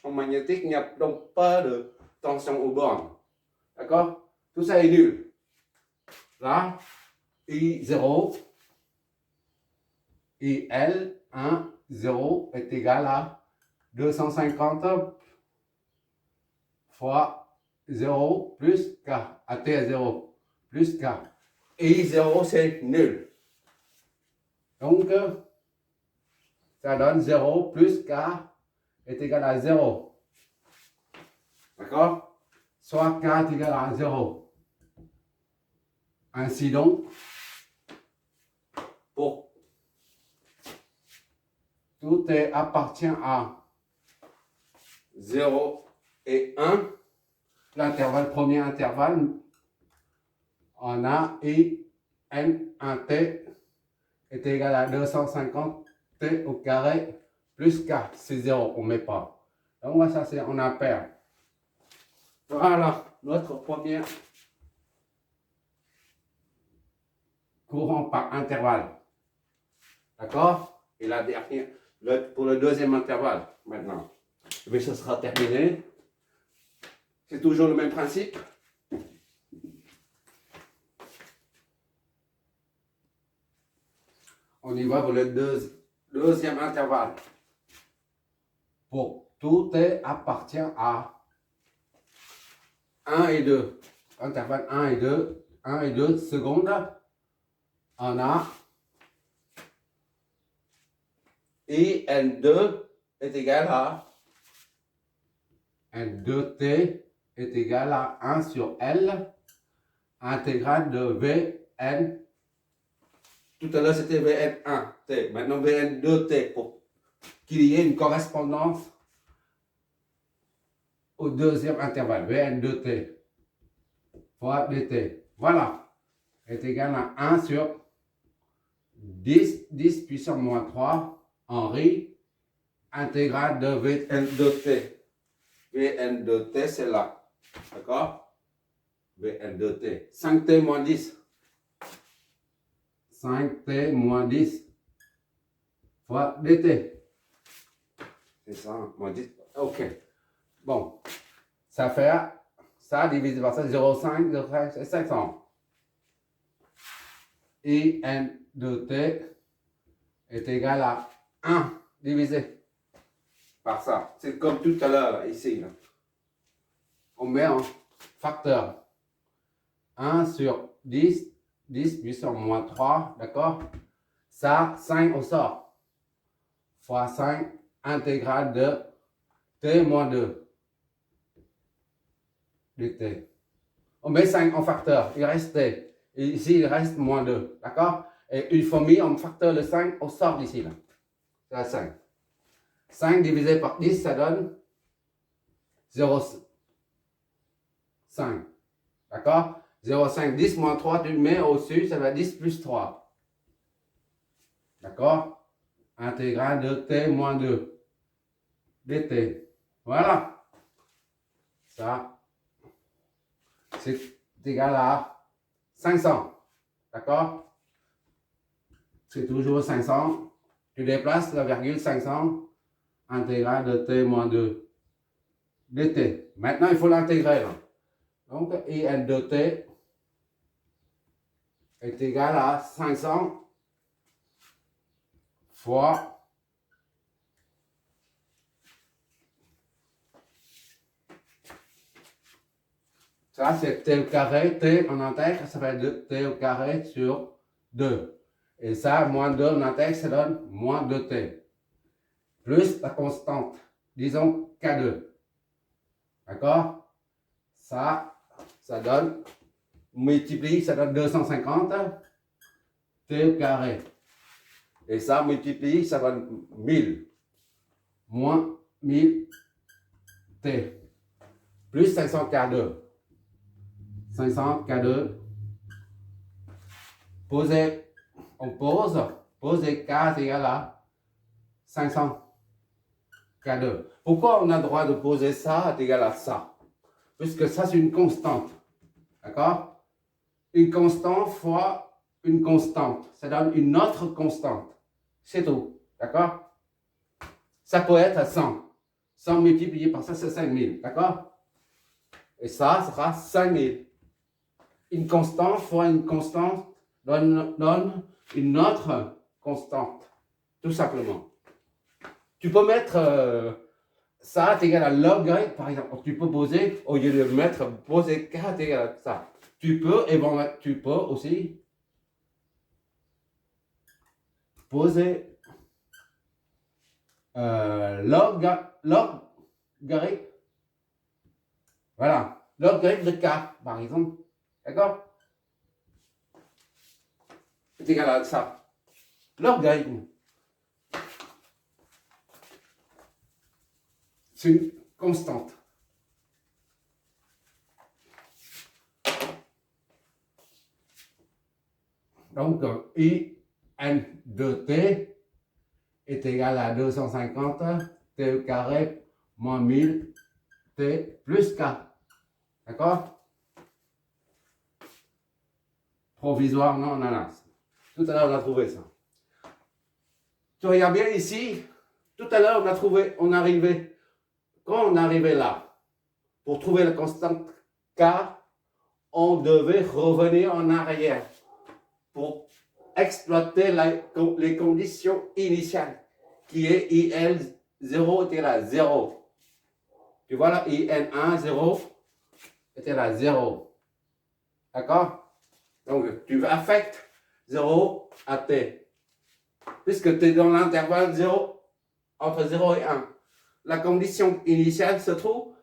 champ magnétique, il n'y a donc pas de tension aux bornes. D'accord? Tout ça est nul. Là, I0, IL1, 0 est égal à 250 fois 0 plus K, AT à 0, plus K. Et I0, c'est nul. Donc, ça donne 0 plus K est égal à 0. D'accord? Soit K est égal à 0. Ainsi donc, pour tout appartient à 0 et 1, l'intervalle, premier intervalle, on a I, N, 1T est égal à 250 T au carré plus K, c'est 0, on ne met pas. Donc ça c'est on ampère. Voilà notre premier courant par intervalle. D'accord? Et la dernière, pour le deuxième intervalle, maintenant. Mais ce sera terminé. C'est toujours le même principe. On y va pour le deuxième intervalle. Pour tout appartient à 1 et 2. Intervalle 1 et 2. 1 et 2 secondes. On a I N2 est égal à N2T est égal à 1 sur L intégrale de Vn. Tout à l'heure c'était Vn1T. Maintenant Vn2T pour qu'il y ait une correspondance au deuxième intervalle. Vn2T fois dt. Voilà. Est égal à 1 sur 10 puissance moins 3 Henri intégrale de Vn2T. Vn2T c'est là. D'accord? Vn2T. 5T moins 10. 5T moins 10 fois dt. C'est ça, moins 10. Ok. Bon. Ça fait ça divisé par ça, 0,5, 0,5, c'est 500. IN2T est égal à 1 divisé par ça. C'est comme tout à l'heure, ici. Là. On met en facteur 1 sur 10, 10 puissance moins 3, d'accord? Ça, 5 au sort. Fois 5 intégrale de t moins 2 dt. On met 5 en facteur, il reste t. Et ici, il reste moins 2, d'accord? Et il faut mettre en facteur le 5 au sort d'ici, là. C'est 5. 5 divisé par 10, ça donne 0,5. D'accord? 0,5, 10 moins 3, tu le mets au-dessus, ça va 10 plus 3. D'accord? Intégrale de t moins 2 dt. Voilà. Ça, c'est égal à 500. D'accord? C'est toujours 500. Tu déplaces la virgule 500. Intégrale de t moins 2 dt. Maintenant, il faut l'intégrer. Donc, IN de t est égal à 500 fois ça, c'est t au carré. T, on intègre, ça va être t au carré sur 2. Et ça, moins 2, on intègre, ça donne moins 2t. Plus la constante, disons K2. D'accord? Ça donne, multiplie, ça donne 250 t au carré. Et ça multiplie, ça donne 1000. Moins 1000 t. Plus 500 K2. 500 K2. Poser, on pose. Poser K est égal à 500 K2. Pourquoi on a le droit de poser ça est égal à ça? Puisque ça, c'est une constante. D'accord? Une constante fois une constante. Ça donne une autre constante. C'est tout. D'accord? Ça peut être 100. 100 multiplié par ça, c'est 5000. D'accord? Et ça sera 5000. Une constante fois une constante donne une autre constante. Tout simplement. Tu peux mettre ça est égal à log y, par exemple. Tu peux poser, au lieu de mettre, poser k est égal à ça. Tu peux aussi poser log y. Voilà. Log y de k, par exemple. D'accord? C'est égal à ça. Logarithme. C'est une constante. Donc, IN de t est égal à 250 t au carré moins 1000 t plus k. D'accord? Provisoire, non, non. Tout à l'heure, on a trouvé ça. Tu regardes bien ici. Tout à l'heure, on arrivait. Quand on arrivait là, pour trouver la constante k, on devait revenir en arrière pour exploiter les conditions initiales, qui est IL0 était à 0. Tu vois là, IN1, 0 était à 0. D'accord? Donc, tu affectes 0 à t. Puisque tu es dans l'intervalle 0, entre 0 et 1. La condition initiale se trouve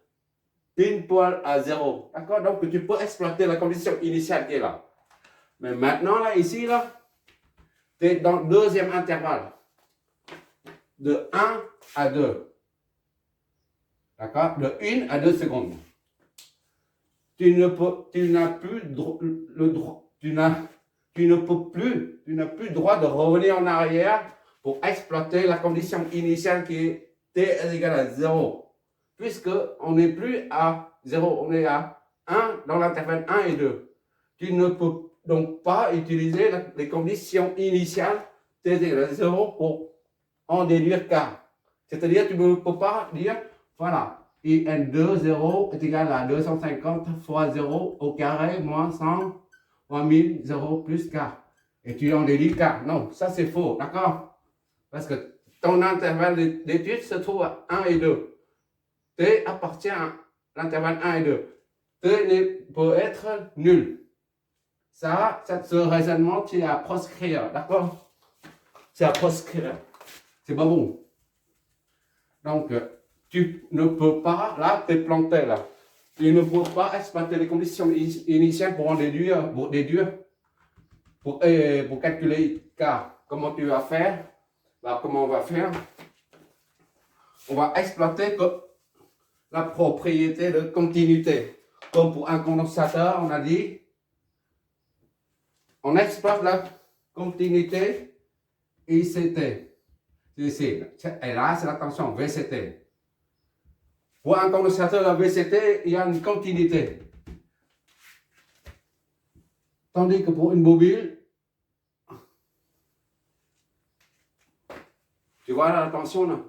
pile poil à 0. D'accord? Donc, tu peux exploiter la condition initiale qui est là. Mais maintenant, là, ici, là, tu es dans le deuxième intervalle. De 1 à 2. D'accord? De 1 à 2 secondes. Tu n'as plus le droit. Tu n'as plus droit de revenir en arrière pour exploiter la condition initiale qui est t est égal à 0. Puisqu'on n'est plus à 0, on est à 1 dans l'intervalle 1 et 2. Tu ne peux donc pas utiliser les conditions initiales t est égal à 0 pour en déduire k. C'est-à-dire, tu ne peux pas dire, voilà, IN2, 0 est égal à 250 fois 0 au carré moins 100 moins 1000, 0 plus k. Et tu en déduis k. Non, ça c'est faux, d'accord? Parce que ton intervalle d'étude se trouve à 1 et 2. T appartient à l'intervalle 1 et 2. T peut être nul. Ça, ce raisonnement, tu es à proscrire, d'accord? C'est à proscrire. C'est pas bon. Donc, tu ne peux pas, là, tu es planté, là. Tu ne peux pas exploiter les conditions initiales pour en déduire, pour calculer k. Comment tu vas faire? Bah, comment on va faire? On va exploiter la propriété de continuité. Comme pour un condensateur, on a dit, on exploite la continuité ICT. Ici. Et là, c'est la tension VCT. Pour un condensateur de VCT, il y a une continuité. Tandis que pour une bobine, tu vois la tension là?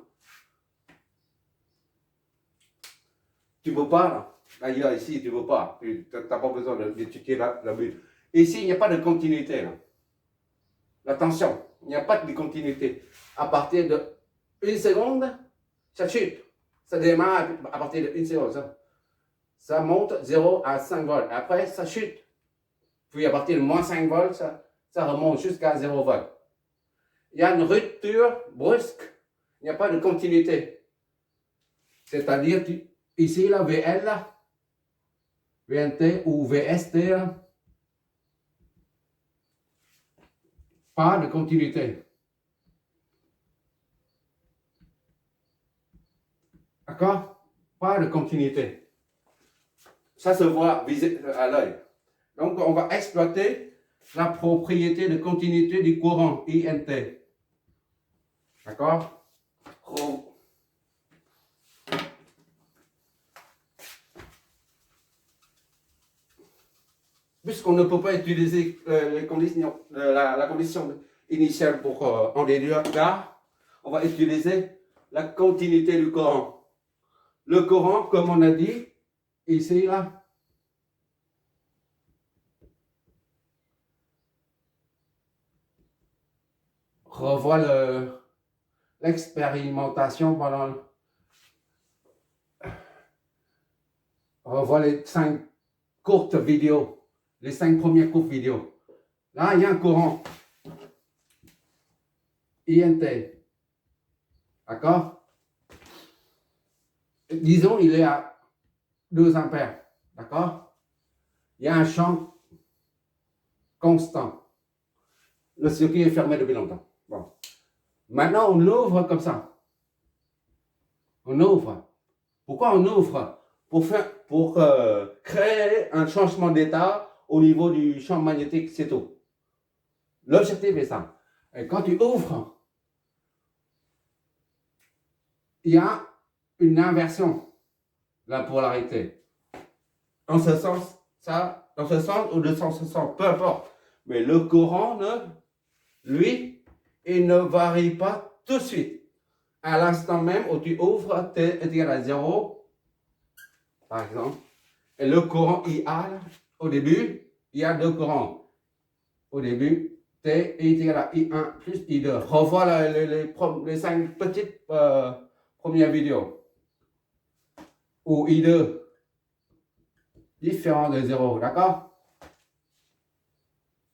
Tu ne peux pas là. D'ailleurs, ici, tu ne peux pas. Tu n'as pas besoin d'étudier la bulle. Ici, il n'y a pas de continuité là. La tension, il n'y a pas de continuité. À partir de 1 seconde, ça chute. Ça démarre à partir de 1 seconde. Ça monte 0 à 5 volts. Après, ça chute. Puis à partir de moins 5 volts, ça remonte jusqu'à 0 volts. Il y a une rupture brusque. Il n'y a pas de continuité. C'est-à-dire, ici, là, VL, là, VNT ou VST, là, pas de continuité. D'accord? Pas de continuité. Ça se voit à l'œil. Donc, on va exploiter la propriété de continuité du courant, INT. D'accord? Puisqu'on ne peut pas utiliser les conditions, la condition initiale pour en déduire là, on va utiliser la continuité du courant. le Coran, comme on a dit, ici, là. Revois l'expérimentation pendant... Revois les 5 courtes vidéos, les 5 premières courtes vidéos. Là, il y a un courant. INT. D'accord? Disons, il est à 2 ampères. D'accord? Il y a un champ constant. Le circuit est fermé depuis longtemps. Bon. Maintenant, on l'ouvre comme ça. On ouvre. Pourquoi on ouvre? Pour créer un changement d'état au niveau du champ magnétique, c'est tout. L'objectif est ça. Et quand tu ouvres, il y a une inversion de la polarité. Dans ce sens, ça, dans ce sens ou dans ce sens, peu importe. Mais le courant, lui, il ne varie pas tout de suite. À l'instant même où tu ouvres, T est égal à 0, par exemple. Et le courant IA, au début, il y a 2 courants. Au début, T est égal à I1 plus I2. Revois les 5 petites premières vidéos. Où I2 différent de 0, d'accord?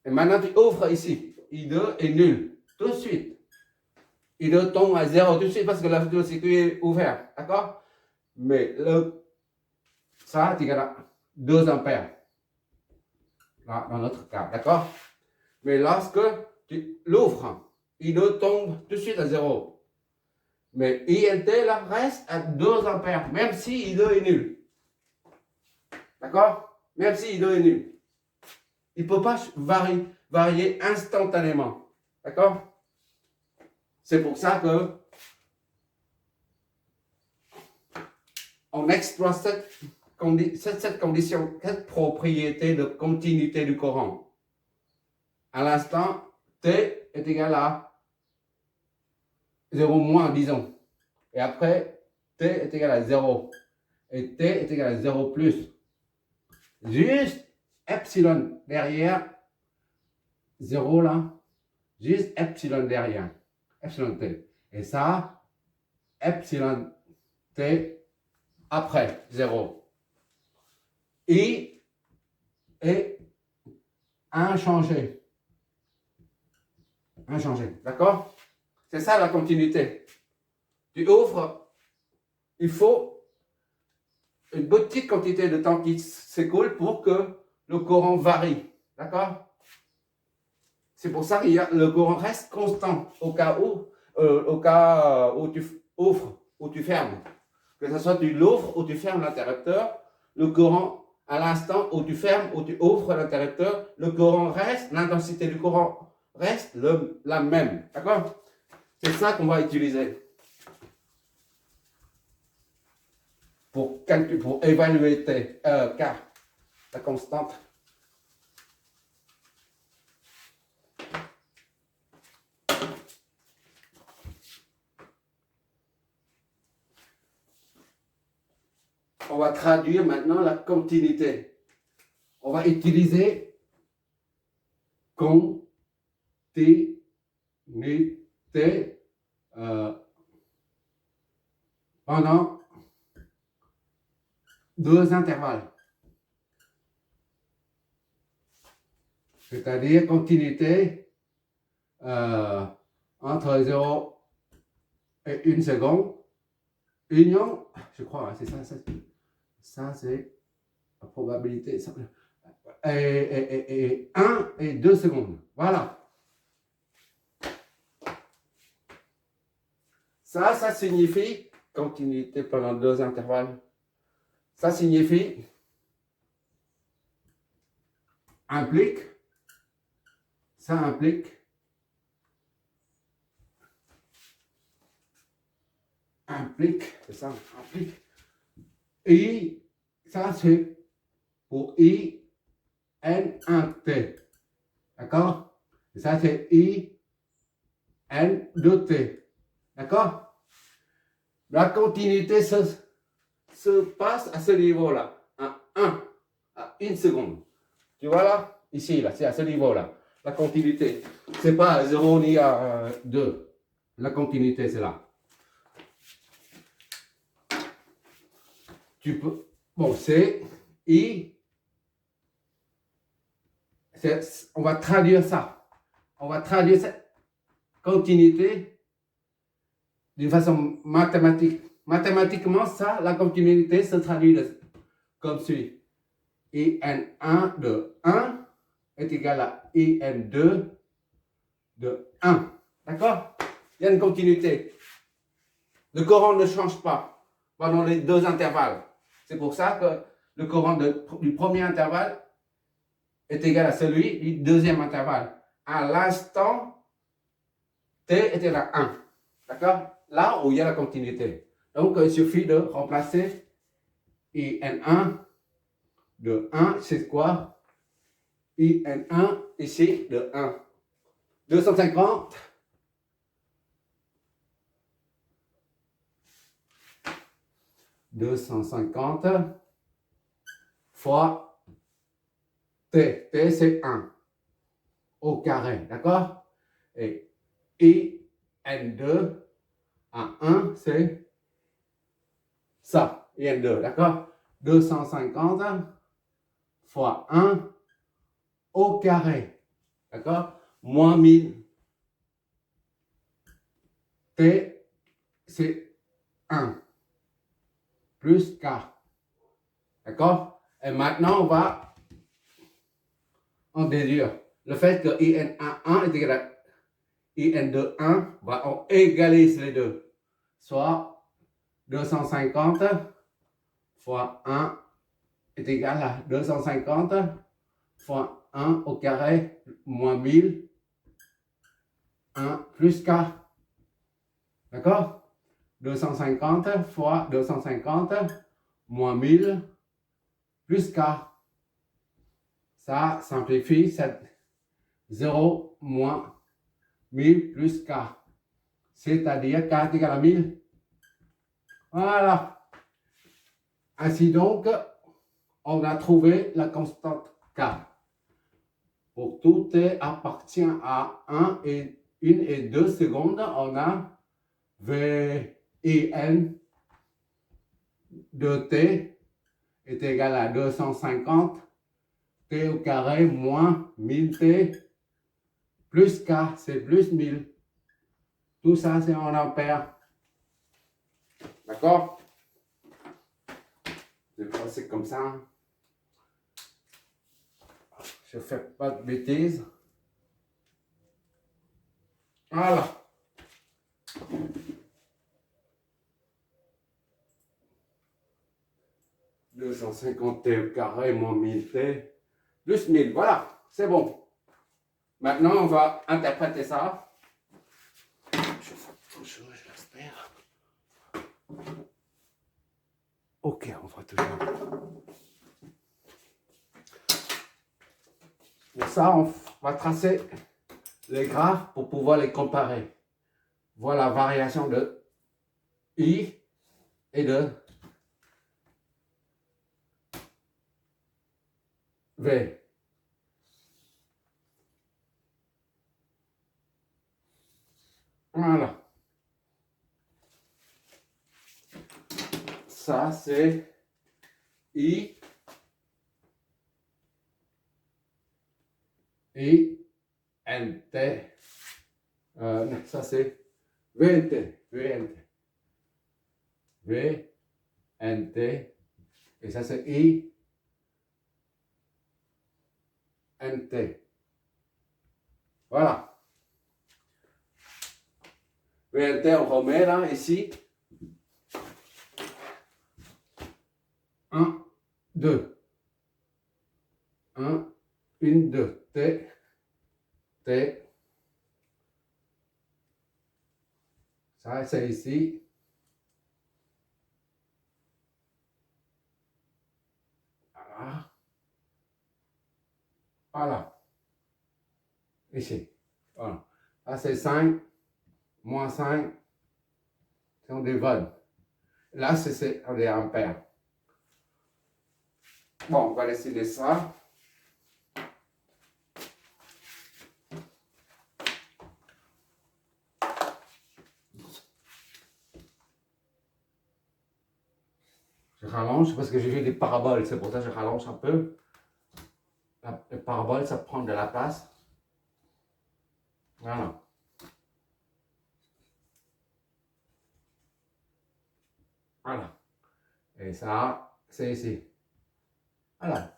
Et maintenant, tu ouvres ici. I2 est nul, tout de suite. I2 tombe à 0 tout de suite parce que le circuit est ouvert, d'accord? Mais ça, c'est égal à 2 ampères. Là, dans notre cas, d'accord? Mais lorsque tu l'ouvres, I2 tombe tout de suite à 0. Mais INT, là, reste à 2 ampères, même si I2 est nul. D'accord? Même si I2 est nul. Il ne peut pas varier instantanément. D'accord? C'est pour ça que on exploite cette condition, cette propriété de continuité du courant. À l'instant, T est égal à 0 moins, disons. Et après, T est égal à 0. Et T est égal à 0 plus. Juste epsilon derrière 0 là. Juste epsilon derrière. Epsilon T. Et ça, epsilon T après 0. I est inchangé. Inchangé. D'accord? C'est ça la continuité. Tu ouvres, il faut une petite quantité de temps qui s'écoule pour que le courant varie. D'accord? C'est pour ça que le courant reste constant au cas où tu ouvres ou tu fermes. Que ce soit tu l'ouvres ou tu fermes l'interrupteur, le courant, à l'instant où tu fermes ou tu ouvres l'interrupteur, le courant reste, l'intensité du courant reste la même. D'accord? C'est ça qu'on va utiliser pour évaluer K, la constante. On va traduire maintenant la continuité. On va utiliser continuité pendant 2 intervalles. C'est-à-dire continuité entre 0 et 1 seconde. Union, je crois, hein, c'est ça. Ça, c'est la probabilité. Et 1 et 2 secondes. Voilà. Ça signifie continuité pendant 2 intervalles. Ça signifie implique, c'est ça, implique. I, ça c'est pour I, N, 1, T. D'accord? Et ça c'est I, N, 2, T. D'accord? La continuité se passe à ce niveau-là, à 1, à 1 seconde. Tu vois là? Ici, là, c'est à ce niveau-là. La continuité. C'est pas à 0 ni à 2. La continuité, c'est là. Tu peux. Bon, c'est I. On va traduire ça. On va traduire cette continuité d'une façon mathématique. Mathématiquement, ça, la continuité se traduit comme suit. IN1 de 1 est égal à IN2 de 1. D'accord? Il y a une continuité. Le courant ne change pas pendant les deux intervalles. C'est pour ça que le courant du premier intervalle est égal à celui du deuxième intervalle. À l'instant, T est égal à 1. D'accord? Là où il y a la continuité. Donc, il suffit de remplacer IN1 de 1, c'est quoi? IN1 ici de 1. 250 fois T. T c'est 1 au carré, d'accord? Et IN2 à 1 c'est ça, IN2, d'accord? 250 fois 1 au carré, d'accord? Moins 1000. T c'est 1 plus K. D'accord? Et maintenant, on va en déduire le fait que IN1 est égal à IN2 1 va en égaler les deux. Soit 250 fois 1 est égal à 250 fois 1 au carré moins 1000, 1 plus K. D'accord? 250 fois 250 moins 1000 plus K. Ça simplifie, c'est 0 moins 1000 plus K. C'est-à-dire K est égal à 1000. Voilà. Ainsi donc, on a trouvé la constante K. Pour tout T appartient à 1 et 2 secondes, on a VIN de T est égal à 250 T au carré moins 1000T plus K, c'est plus 1000. Tout ça, c'est en ampères. D'accord? Je crois que c'est comme ça. Je ne fais pas de bêtises. Voilà. « 250 T au carré moins 1000 T plus 1000. » Voilà, c'est bon. Maintenant, on va interpréter ça. Je fais toujours, je l'espère. Ok, on va toujours. Pour ça, on va tracer les graphes pour pouvoir les comparer. Voilà la variation de I et de V. Voilà. Ça, c'est I et NT. Ça, c'est VNT. VNT. VNT. Et ça, c'est I NT. Voilà. VNT, on remet là, ici. 1, 2. 1, 1, 2. T. T. Ça, c'est ici. Voilà. Voilà. Ici. Voilà. Là, c'est 5. Moins 5. C'est des vols. Là, c'est des ampères. Bon, on va dessiner ça. Je rallonge parce que j'ai vu des paraboles, c'est pour ça que je rallonge un peu. Les paraboles, ça prend de la place. Voilà. Voilà. Et ça, c'est ici. Voilà.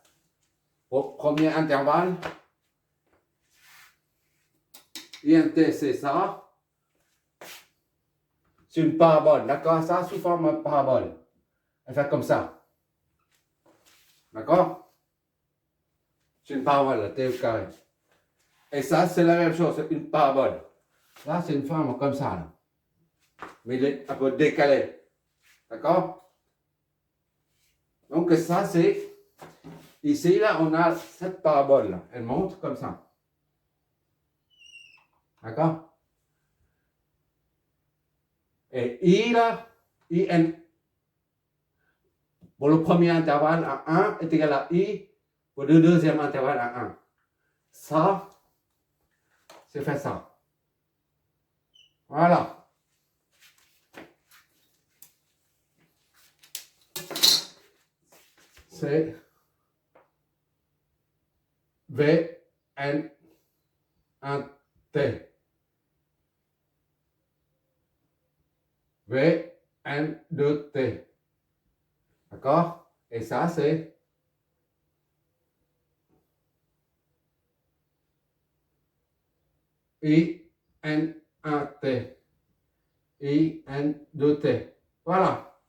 Au premier intervalle, INT, c'est ça. C'est une parabole, d'accord? Ça, sous forme de parabole. Elle fait comme ça. D'accord? C'est une parabole, T au carré. Et ça, c'est la même chose, c'est une parabole. Là, c'est une forme comme ça, là. Mais il est un peu décalé. D'accord? Donc, ça, c'est... Ici, là, on a cette parabole, là. Elle monte comme ça. D'accord? Et I, là, IN, pour le premier intervalle à 1 est égal à I, pour le deuxième intervalle à 1. Ça, c'est fait ça. Voilà. C'est V, N, 1, T. V, N, 2, T. D'accord? Et ça, c'est I, N, 1, T. I, N, 2, T. Voilà.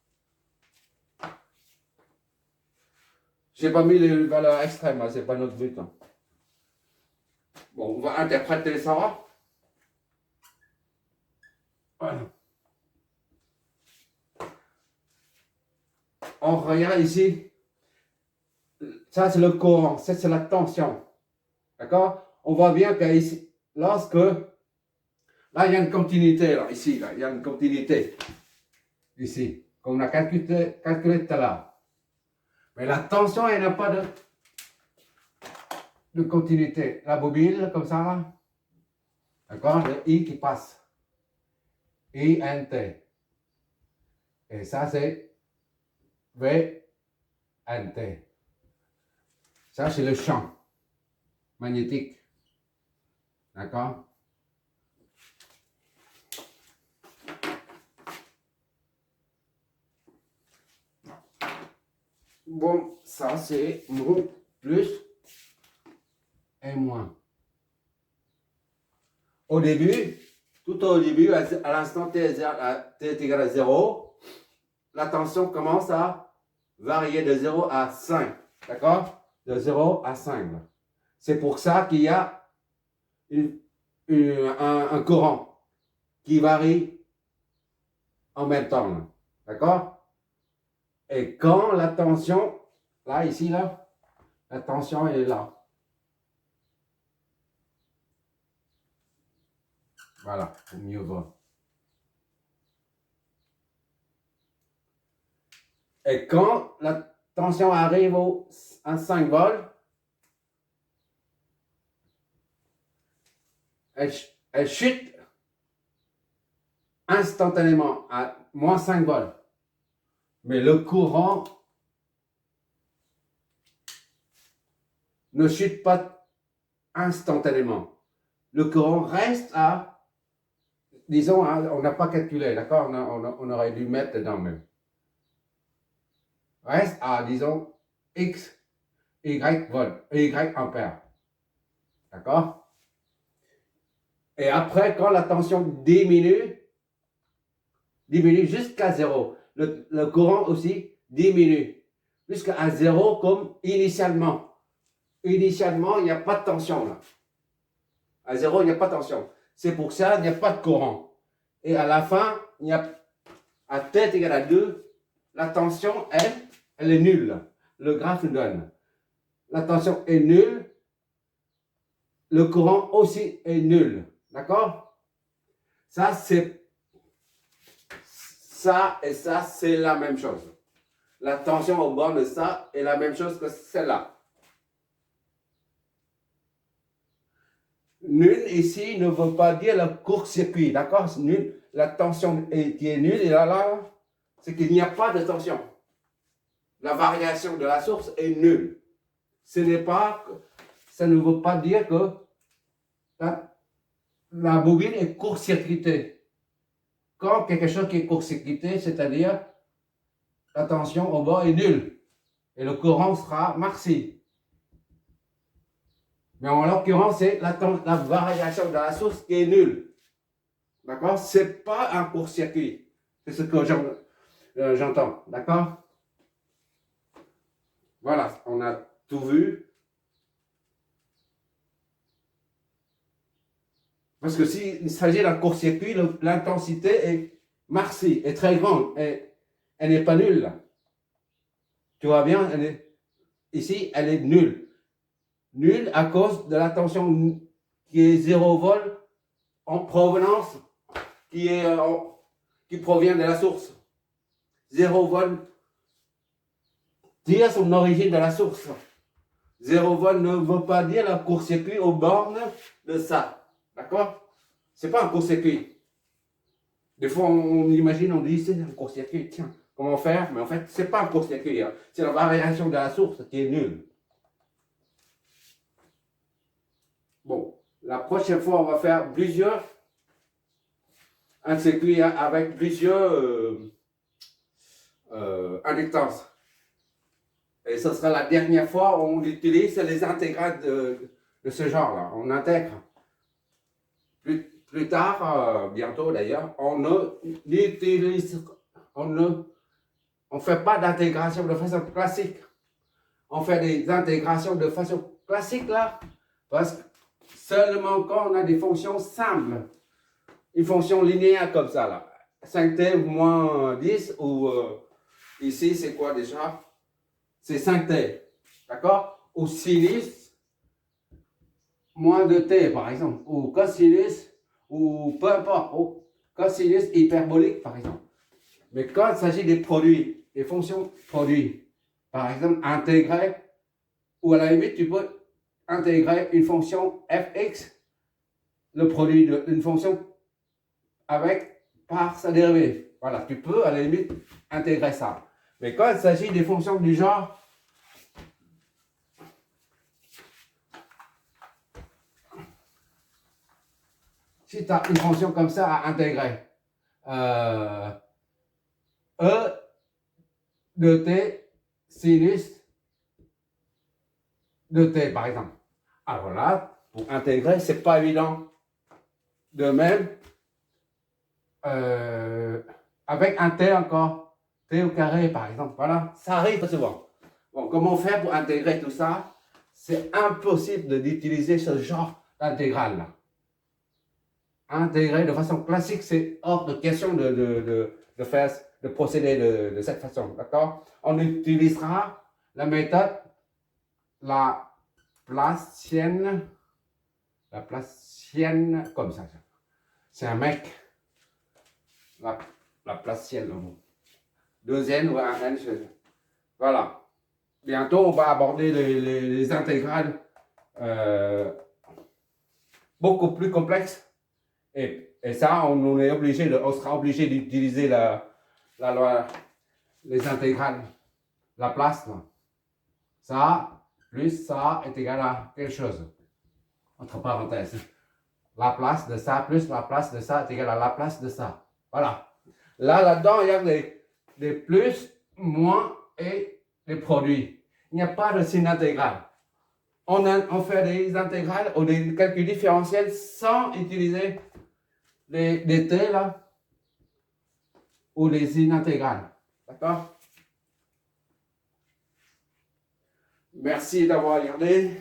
J'ai pas mis les valeurs extrêmes, hein, c'est pas notre but. Hein. Bon, on va interpréter ça. Voilà. On regarde ici. Ça, c'est le courant. Ça, c'est la tension. D'accord? On voit bien que ici, lorsque... Là, il y a une continuité. Là, ici, là, il y a une continuité. Ici. Comme on a calculé tout à l'heure. Mais la tension, il n'y a pas de continuité. La bobine, comme ça, là. D'accord? Le I qui passe. I, N, T. Et ça, c'est V, N, T. Ça, c'est le champ magnétique. D'accord? Bon, ça, c'est mon plus et moins. Au début, tout au début, à l'instant t est égal à 0, la tension commence à varier de 0 à 5. D'accord? De 0 à 5. C'est pour ça qu'il y a un courant qui varie en même temps. D'accord? Et quand la tension, là, ici, là, la tension est là. Voilà, pour mieux voir. Et quand la tension arrive à 5 volts, elle chute instantanément à moins 5 volts. Mais le courant ne chute pas instantanément. Le courant reste à, disons, on n'a pas calculé, d'accord? On aurait dû mettre dedans même. Reste à, disons, X, Y volts, Y ampères. D'accord? Et après, quand la tension diminue jusqu'à 0, le courant aussi diminue jusqu'à 0 comme initialement. Initialement, il n'y a pas de tension là. À 0, il n'y a pas de tension. C'est pour ça qu'il n'y a pas de courant. Et à la fin, il y a, à t égale à 2, la tension, elle est nulle. Le graphe nous donne. La tension est nulle. Le courant aussi est nul. D'accord? Ça, c'est... Ça et ça, c'est la même chose. la tension au bord de ça est la même chose que celle-là. Nul ici ne veut pas dire le court-circuit, d'accord? Nul, la tension qui est nulle, et là, c'est qu'il n'y a pas de tension. La variation de la source est nulle. Ça ne veut pas dire que la bobine est court-circuitée. Quand quelque chose qui est court-circuité, c'est-à-dire la tension au bord est nulle et le courant sera maxi. Mais en l'occurrence, c'est la variation de la source qui est nulle. D'accord? C'est pas un court-circuit. C'est ce que j'entends. D'accord? Voilà, on a tout vu. Parce que s'il s'agit d'un court-circuit, l'intensité est maxi, est très grande. Et elle n'est pas nulle. Tu vois bien, ici, elle est nulle. Nulle à cause de la tension qui est 0 volt en provenance, qui provient de la source. 0 volt dire son origine de la source. 0 volt ne veut pas dire le court-circuit aux bornes de ça. D'accord? C'est pas un court-circuit. Des fois, on imagine, on dit, c'est un court-circuit, tiens, comment faire? Mais en fait, c'est pas un court-circuit. Hein. C'est la variation de la source qui est nulle. Bon, la prochaine fois, on va faire un circuit avec plusieurs inductances. Et ce sera la dernière fois où on utilise les intégrales de ce genre-là. On intègre. Plus tard, bientôt d'ailleurs, on ne fait pas d'intégration de façon classique. On fait des intégrations de façon classique là, parce que seulement quand on a des fonctions simples, une fonction linéaire comme ça là, 5t moins 10 ou ici c'est quoi déjà? C'est 5t, d'accord? Ou sinus moins 2t par exemple, ou cosinus, ou peu importe, ou cosinus hyperbolique par exemple. Mais quand il s'agit des produits, des fonctions produits, par exemple intégrer, ou à la limite tu peux intégrer une fonction fx, le produit d'une fonction par sa dérivée. Voilà, tu peux à la limite intégrer ça. Mais quand il s'agit des fonctions du genre si tu as une fonction comme ça à intégrer, E de t sinus de t par exemple. Alors là, pour intégrer, c'est pas évident. De même, avec un t encore, t au carré par exemple, voilà, ça arrive souvent. Bon, comment faire pour intégrer tout ça? C'est impossible d'utiliser ce genre d'intégrale là. Intégrer de façon classique, c'est hors de question de procéder de cette façon, d'accord? On utilisera la méthode Laplacienne, comme ça. C'est un mec, Laplacienne, deuxième ou un n, voilà. Bientôt, on va aborder les intégrales beaucoup plus complexes. Et ça, on sera obligé d'utiliser la loi, les intégrales, Laplace. Ça, plus ça est égal à quelque chose. Entre parenthèses. Laplace de ça plus Laplace de ça est égal à Laplace de ça. Voilà. Là-dedans, il y a des plus, moins et des produits. Il n'y a pas de signe intégral. On fait des intégrales ou des calculs différentiels sans utiliser les t là ou les signes intégrales. D'accord? Merci d'avoir regardé.